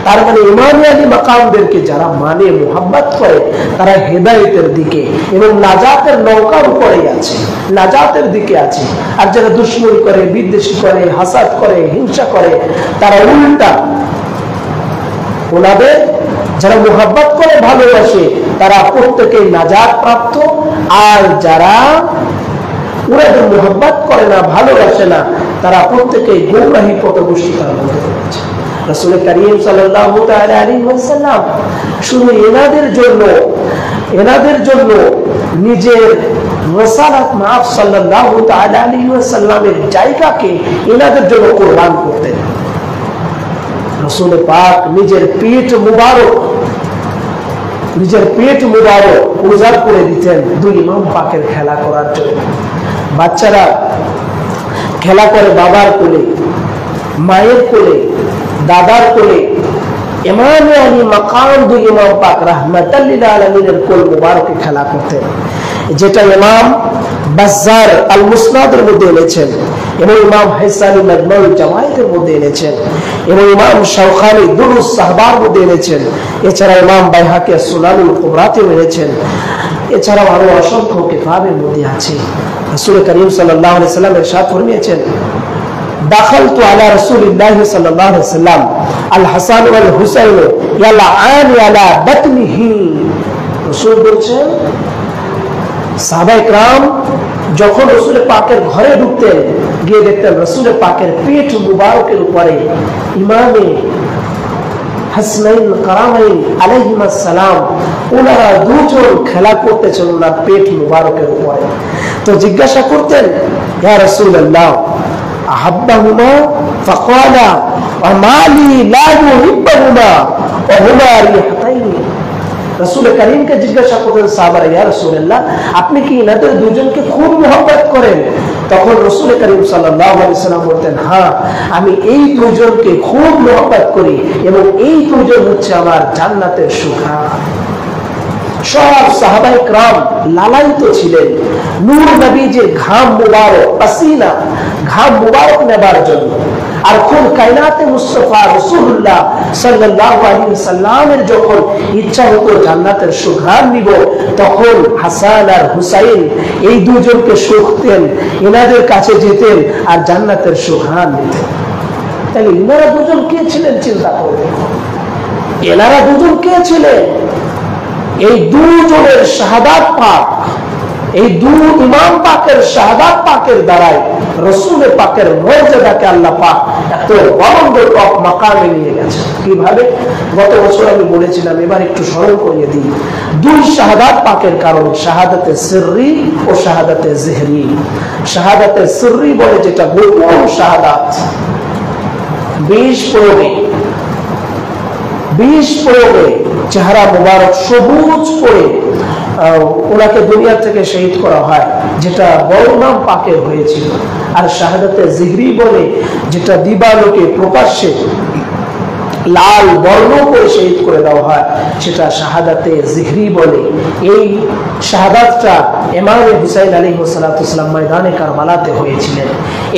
তার মানে ইমাম আলী মাকামদেরকে যারা মানে মুহাব্বত করে তারা হেদায়েতের দিকে এবং নাজাতের নৌকার উপরে আছে, নাজাতের দিকে আছে। আর যারা দুশমনি করে, বিদ্বেষী করে, হাসাদ করে, হিংসা করে তারা উল্টা, ওনাদের যারা মুহাব্বত করে ভালোবাসে তারা প্রত্যেকেই নাজাত প্রাপ্ত, আর যারা ওনাদের মুহাব্বত করে না, ভালোবাসে না, তারা প্রত্যেকেই গোমরাহি পথভ্রষ্টতার মধ্যে রয়েছে। রাসূল করিম সাল্লাল্লাহু তাআলা আলাইহি ওয়াসাল্লাম শুধু এনাদের জন্য নিজের রাসালাত মাফ সাল্লাল্লাহু তাআলা আলাইহি ওয়াসাল্লামের জায়গাকে এনাদের জন্য কুরবান করতেন। রাসূল পাক নিজের পেট মুবারক উজাড় করে দিতেন দুই ইমাম পাকের খেলা করার জন্য। বাচ্চারা খেলা করে বাবার কোলে, মায়ের কোলে, দাদার কোলে, ইমাম আলী মাকাম দুই ইমাম পাক রাহমাতুল লিল আলামিনের কোল মুবারকে খেলা করতেন, যেটা ইমাম বাজ্জার আল মুসনাদের মধ্যে এনেছেন এবং ইমাম হাইসানি মাজমুউল জাওয়াহিদের মধ্যে এনেছেন এবং ইমাম শাওখানি দুরুস সাহবার মধ্যে এনেছেন। এছাড়া ইমাম বাইহাকি সুনানুল কুবরাতে এনেছেন। এছাড়াও আরো অসংখ্য কিতাবের মধ্যে আছে। রাসূল করিম সাল্লাল্লাহু আলাইহি ওয়াসাল্লাম ইরশাদ ফরমিয়েছেন দাখালতু আলা রাসূলিল্লাহি সাল্লাল্লাহু আলাইহি ওয়াসাল্লাম আল হাসান ওয়াল হুসাইন ইয়ালআন আলা বাতনিহি। রাসূল বলেন সাহাবায়ে کرام যখন রাসূল পাকের ঘরে ঢুকতেন গিয়ে দেখতেন রাসূল পাকের পেট মুবারকের উপরে ইমামে হাসনাইন কারামাইন আলাইহিস সালাম ওনারা দুজন খেলা করতেছেন ওনার পেট মুবারকের উপরে। তো জিজ্ঞাসা করতেন ইয়া রাসূলুল্লাহ আহাব্বাহুমা ফাকালা ওয়া মালি লা ইউহিব্বুহুমা ওয়া হুমা রিহাতাইন। রাসূল করিমকে জিজ্ঞাসা করতেন সাহাবারা ইয়া রাসূলুল্লাহ আপনি কি এনাদের দুজনকে খুব মহব্বত করেন? তখন রাসূল করিম সাল্লাল্লাহু আলাইহি ওয়াসাল্লাম বলতেন হ্যাঁ আমি এই দুজনকে খুব মহব্বত করি এবং এই দুজন হচ্ছে আমার জান্নাতের সুখা। সব সাহাবায়ে کرام লালায়িত ছিলেন নূর নবীজির ঘাম মুবারক পাসিনা, ঘাম মুবারক নেবার জন্য। আর কোন কায়নাতে মুস্তাফা রাসূলুল্লাহ সাল্লাল্লাহু আলাইহি ওয়াসাল্লামের যখন ইচ্ছা হতো জান্নাতের সুঘ্রাণ নিব, তখন হাসান আর হুসাইন এই দুজনকে সুখতেন, এনাদের কাছে যেতেন আর জান্নাতের সুঘ্রাণ নিতেন। তাহলে এনারা দুজন কে ছিলেন চিন্তা করে দেখুন, এনারা দুজন কে ছিলেন? এই দুজনের শাহাদাত পাক, এই দুই ইমাম পাকের শাহাদাত পাকের দ্বারাই রাসূল পাকের মর্যাদাকে আল্লাহ পাক এত বড় মাকামে নিয়ে গেছে। কিভাবে? গত বছর আমি বলেছিলাম, এবার একটু স্মরণ করিয়ে দিই। দুই শাহাদাত পাকের কারণে, শাহাদাতে সিররি ও শাহাদাতে জিহরি। শাহাদাতে সিররি বলে যেটা গোপন শাহাদাত, 20 প্রয়োগে চেহারা মুবারক সবুজ করে ওনাকে দুনিয়া থেকে শহীদ করা হয়, যেটা বড় নাম পাকে হয়েছিল। আর শাহাদাতে জিহরি বলে যেটা দিবালোকে প্রকাশ্যে লাল বর্ণ করে শহীদ করে দেওয়া হয়, সেটা শাহাদাতে জিহরি বলে। এই শাহাদাতটা ইমাম হুসাইন আলাইহিস সালাম ময়দানে কারবালাতে হয়েছিলেন।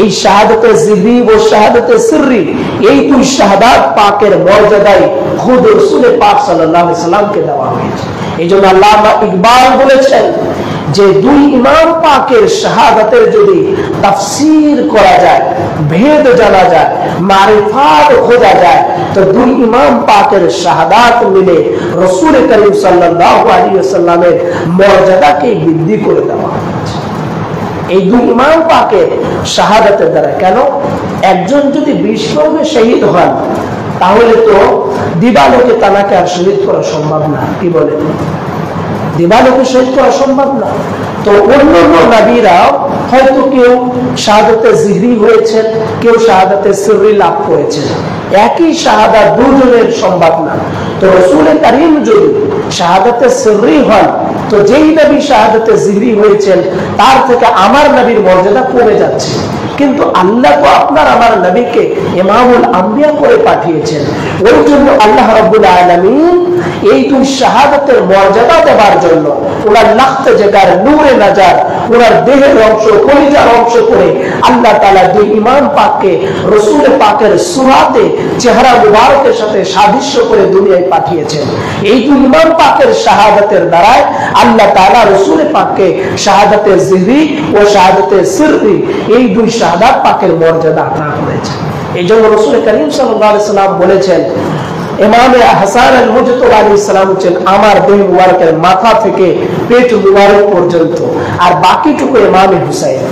এই শাহাদাতে জিহরি ও শাহাদাতে সিররি, এই দুই শাহাদাত পাকের মর্যাদায় খুদ রাসূল পাক সাল্লাল্লাহু আলাইহি সাল্লামকে দেওয়া হয়েছে। এইজন্য আল্লামা ইকবাল বলেছেন যে দুই ইমাম পাকের শাহাদাতের যদি তাফসীর করা যায়, ভেদ জানা যায়, মারিফাত খোঁজা যায়, তো দুই ইমাম পাকের শাহাদাত মিলে রাসূল করিম সাল্লাল্লাহু আলাইহি ওয়াসাল্লামের মর্যাদাকে বৃদ্ধি করে দেওয়া হয়েছে। এই দুই ইমাম পাকের শাহাদাতের দ্বারা, কেন একজন যদি 20 প্রয়োগে শহীদ হন, তাহলে তো দিবালোকে তানাকে আর শহীদ করা সম্ভব না। কি বলে? দিবালোকে শহীদ করা সম্ভব না। তো অন্যান্য নবীরাও হয়তো কেউ শাহাদাতে জিহরি হয়েছেন, কেউ শাহাদাতে সিররি লাভ করেছেন, একই শাহাদাত দুজনের সম্ভব না। তো রাসূল কারীম যদি শাহাদাতে সিররি হন, তো যেই নবী শাহাদাতে জিহরি হয়েছেন তার থেকে আমার নবীর মর্যাদা কমে যাচ্ছে। কিন্তু আল্লাহ তো আপনার আমার নবীকে ইমামুল আম্বিয়া করে পাঠিয়েছেন। ওই জন্য আল্লাহ রাব্বুল আলামিন এই দুই শাহাদাতের মর্যাদা দেওয়ার জন্য ওনার লাখতে জায়গার নূরে নাজার, ওনার দেহের অংশ, কলিজার অংশ করে আল্লাহ তাআলা দুই ইমাম পাককে রাসূল পাকের সুরাতে চেহারা মুবারকের সাথে সাদৃশ্য করে দুনিয়ায় পাঠিয়েছেন। এই দুই ইমাম পাকের শাহাদাতের দ্বারাই আল্লাহ তাআলা রাসূল পাককে শাহাদাতে জিহরি ও শাহাদাতে সিররি, এই দুই শাহাদাত পাকের মর্যাদা আতা করেছেন। এই জন্য রাসূল করিম সাল্লাল্লাহু আলাইহি সাল্লাম বলেছেন, ইমামে হাসান আল মুজতবা আলাইহিস সালাম হচ্ছেন আমার দেহ মুবারকের মাথা থেকে পেট মুবারক পর্যন্ত, আর বাকিটুকু ইমামে হুসাইন।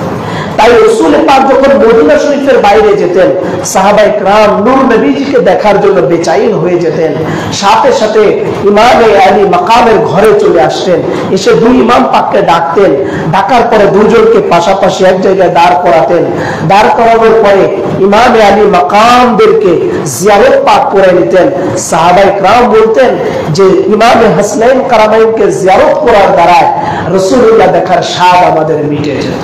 তাই রাসূল পাক যখন মদিনা শরীফের বাইরে যেতেন, সাহাবায়ে کرام নূর নবীজিকে দেখার জন্য বেচাইন হয়ে যেতেন। সাথে সাথে ইমামে আলী মাকামের ঘরে চলে আসতেন, এসে দুই ইমাম পাককে ডাকতেন, ডাকার পরে দুজনকে পাশাপাশি এক জায়গায় দাঁড় করাতেন। দাঁড় করানোর পরে ইমামে আলী মাকামদেরকে জিয়ারত পাক করে নিতেন। সাহাবায়ে کرام বলতেন যে ইমামে হাসনাইন কারামাইনকে জিয়ারত করার দ্বারা রাসূলুল্লাহ দেখার স্বাদ আমাদের মিটে যেত।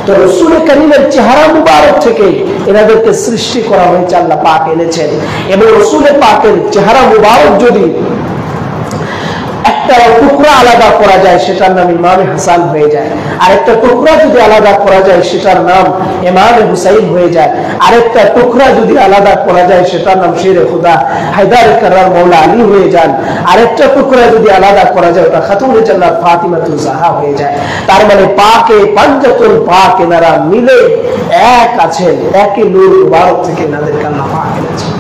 তো রাসূল কারীমের চেহারা মুবারক থেকে এনাদেরকে সৃষ্টি করা হয়েছে, আল্লাহ পাক এনেছেন। এবং রাসূল পাকের চেহারা মুবারক যদি একটা টুকরা আলাদা করা যায়, সেটার নাম ইমামে হাসান হয়ে যায়। আরেকটা টুকরা যদি আলাদা করা যায়, সেটার নাম ইমামে হুসাইন হয়ে যায়। আরেকটা টুকরা যদি আলাদা করা যায়, সেটার নাম শেরে খুদা হায়দার কাররার মাওলা আলী হয়ে যান। আরেকটা টুকরা যদি আলাদা করা যায়, ওটা খাতুনে জান্নাত ফাতিমাতুজ জাহরা হয়ে যায়। তার মানে পাকে পাঞ্জাতুল পাক এনারা মিলে এক আছেন, একই নূর মুবারক থেকে এনাদেরকে আল্লাহ পাক এনেছেন।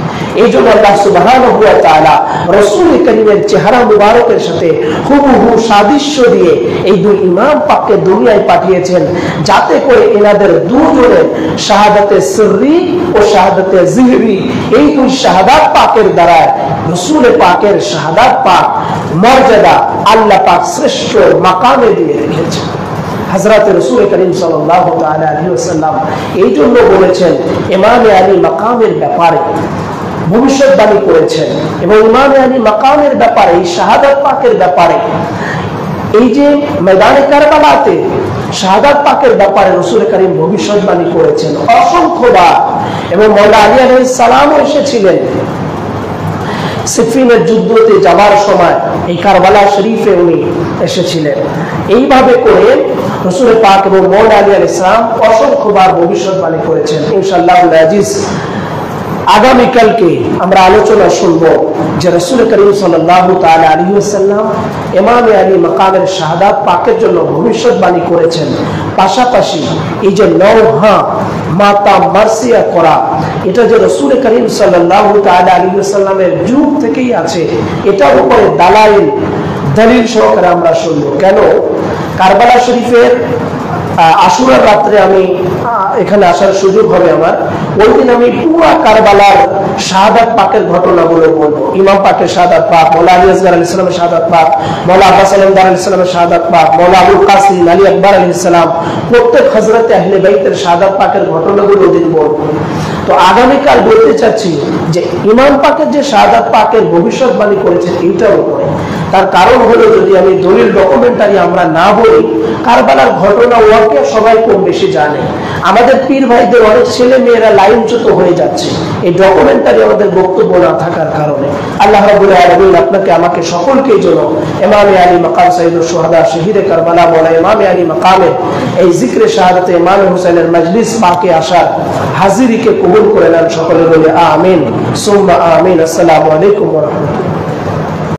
এই জন্য আল্লাহ সুবহানাহু ওয়া তাআলা রাসূল কারীমের চেহারা মুবারকের সাথে হুবহু সাদৃশ্য দিয়ে এই দুই ইমাম পাককে দুনিয়ায় পাঠিয়েছেন, যাতে করে এনাদের দুজনের শাহাদাতে সিররি ও শাহাদাতে জিহরি, এই দুই শাহাদাত পাকের দ্বারা রাসূল পাকের শাহাদাত পাক মর্যাদা আল্লাহ পাক শ্রেষ্ঠ মাকামে দিয়ে রেখেছেন। হযরত রাসূল করিম সাল্লাল্লাহু তাআলা আলাইহি ওয়াসাল্লাম এই জন্য বলেছেন, ইমামে আলী মাকামের ব্যাপারে ভবিষ্যৎবাণী করেছেন। এবং ইমামে আলী মাকামের ব্যাপারে, এই শাহাদাত পাকের ব্যাপারে, এই যে ময়দানে কারবালাতে শাহাদাত পাকের ব্যাপারে রাসূল করিম ভবিষ্যৎবাণী করেছেন অসংখ্যবার। এবং মাওলা আলী আলাইহিস সালামও এসেছিলেন সিফিনের যুদ্ধতে যাবার সময় এই কারবালা শরীফে উনি এসেছিলেন। এইভাবে করে রাসূল পাক এবং মওলা আলী আলাইহিস সালাম অসংখ্যবার ভবিষ্যৎবাণী করেছেন। ইনশাআল্লাহ আজিজ আগামীকালকে আমরা আলোচনা শুনব যে রাসূল করিম সাল্লাল্লাহু তাআলা আলাইহি ওয়াসাল্লাম ইমামে আলী মাকামের শাহাদাত পাকের জন্য ভবিষ্যৎবাণী করেছেন। পাশাপাশি এই যে নওহা মাতা মার্সিয়া করা, এটা যে রাসূল করিম সাল্লাল্লাহু তাআলা আলাইহি ওয়াসাল্লামের যুগ থেকেই আছে, এটার উপরে দলিল সহকারে আমরা শুনব। কেন? কারবালা শরীফের আশুরার রাত্রে আমি এখানে আসার সুযোগ হবে আমার, ওই দিন আমি পুরো কারবালার শাহাদাত পাকের ঘটনাগুলো বলবো। ইমাম পাকের শাহাদাত পাক, মওলা আলী আসগর আলাইহিস সালামের শাহাদাত পাক, মওলা আব্বাস আলমদার আলাইহিস সালামের শাহাদাত পাক, মওলা আবুল কাসিম আলী আকবর আলাইহিস সালাম, প্রত্যেক হযরতে আহলে বাইতের শাহাদাত পাকের ঘটনাগুলো ওই দিন বলবো। তো আগামীকাল বলতে চাচ্ছি যে ইমাম পাকের যে শাহাদাত পাকের ভবিষ্যৎবাণী করেছেন এইটার উপরে। তার কারণ হলো, যদি আমি দলিল ডকুমেন্টারি আমরা না বলি, কারবালার ঘটনা ওয়াকিয়া সবাই কম বেশি জানে, আমাদের পীর ভাইদের অনেক ছেলে মেয়েরা লাইনচ্যুত হয়ে যাচ্ছে এই ডকুমেন্টারি আমাদের বক্তব্য না থাকার কারণে। আল্লাহ রাব্বুল আলামিন আপনাকে আমাকে সকলকে যেন ইমামে আলী মাকাম সাইয়্যিদুশ শুহাদা শহীদে কারবালা মওলা ইমামে আলী মাকামে এই জিকরে শাহাদাতে ইমামে হুসাইনের মজলিস পাকে আসার হাজিরিকে কবুল করে নেন। সকলে বলে আমিন সুম্মা আমিন। আসসালামু আলাইকুম ওয়া রাহমাতুল্লাহ।